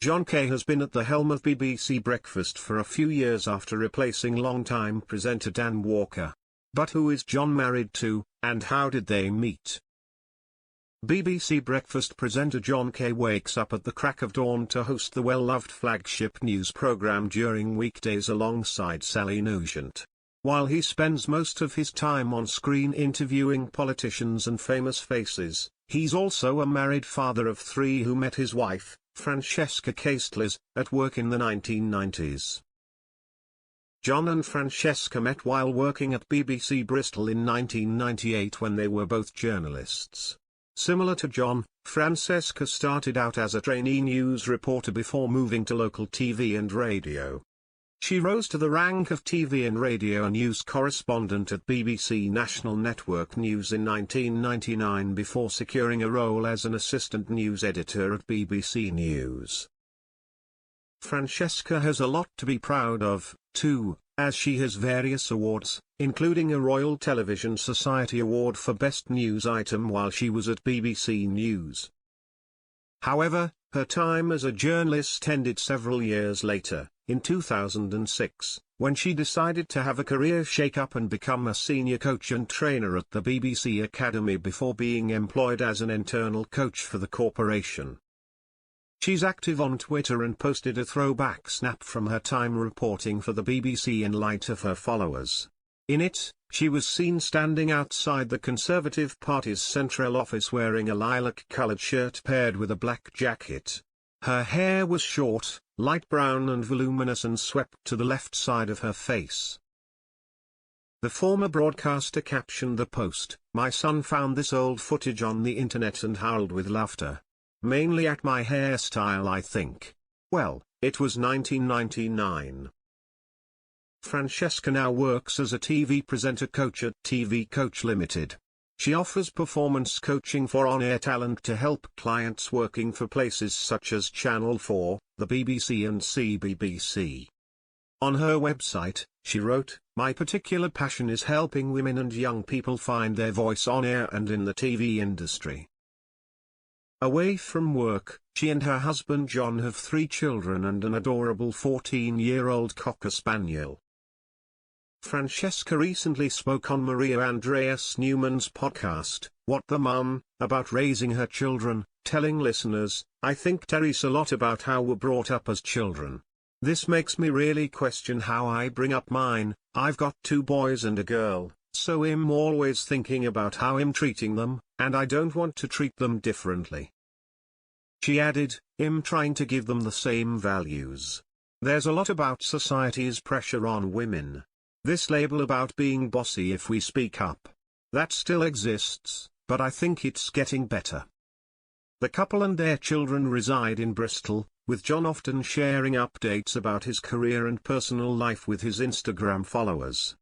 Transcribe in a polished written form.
Jon Kay has been at the helm of BBC Breakfast for a few years after replacing longtime presenter Dan Walker. But who is Jon married to, and how did they meet? BBC Breakfast presenter Jon Kay wakes up at the crack of dawn to host the well-loved flagship news programme during weekdays alongside Sally Nugent. While he spends most of his time on screen interviewing politicians and famous faces, he's also a married father of 3 who met his wife, Francesca Kasteliz, at work in the 1990s. Jon and Francesca met while working at BBC Bristol in 1998 when they were both journalists. Similar to Jon, Francesca started out as a trainee news reporter before moving to local TV and radio. She rose to the rank of TV and radio news correspondent at BBC National Network News in 1999 before securing a role as an assistant news editor at BBC News. Francesca has a lot to be proud of, too, as she has various awards, including a Royal Television Society Award for Best News Item while she was at BBC News. However, her time as a journalist ended several years later, in 2006, when she decided to have a career shake-up and become a senior coach and trainer at the BBC Academy before being employed as an internal coach for the corporation. She's active on Twitter and posted a throwback snap from her time reporting for the BBC in light of her followers. In it, she was seen standing outside the Conservative Party's central office wearing a lilac-coloured shirt paired with a black jacket. Her hair was short, light brown and voluminous and swept to the left side of her face. The former broadcaster captioned the post, "My son found this old footage on the internet and howled with laughter. Mainly at my hairstyle, I think. Well, it was 1999. Francesca now works as a TV presenter coach at TV Coach Limited. She offers performance coaching for on-air talent to help clients working for places such as Channel 4, the BBC and CBBC. On her website, she wrote, "My particular passion is helping women and young people find their voice on air and in the TV industry." Away from work, she and her husband Jon have 3 children and an adorable 14-year-old Cocker Spaniel. Francesca recently spoke on Maria Andreas Newman's podcast, What the Mum, about raising her children, telling listeners, "I think Terry's a lot about how we're brought up as children. This makes me really question how I bring up mine. I've got 2 boys and a girl, so I'm always thinking about how I'm treating them, and I don't want to treat them differently." She added, "I'm trying to give them the same values. There's a lot about society's pressure on women. This label about being bossy if we speak up. That still exists, but I think it's getting better." The couple and their children reside in Bristol, with Jon often sharing updates about his career and personal life with his Instagram followers.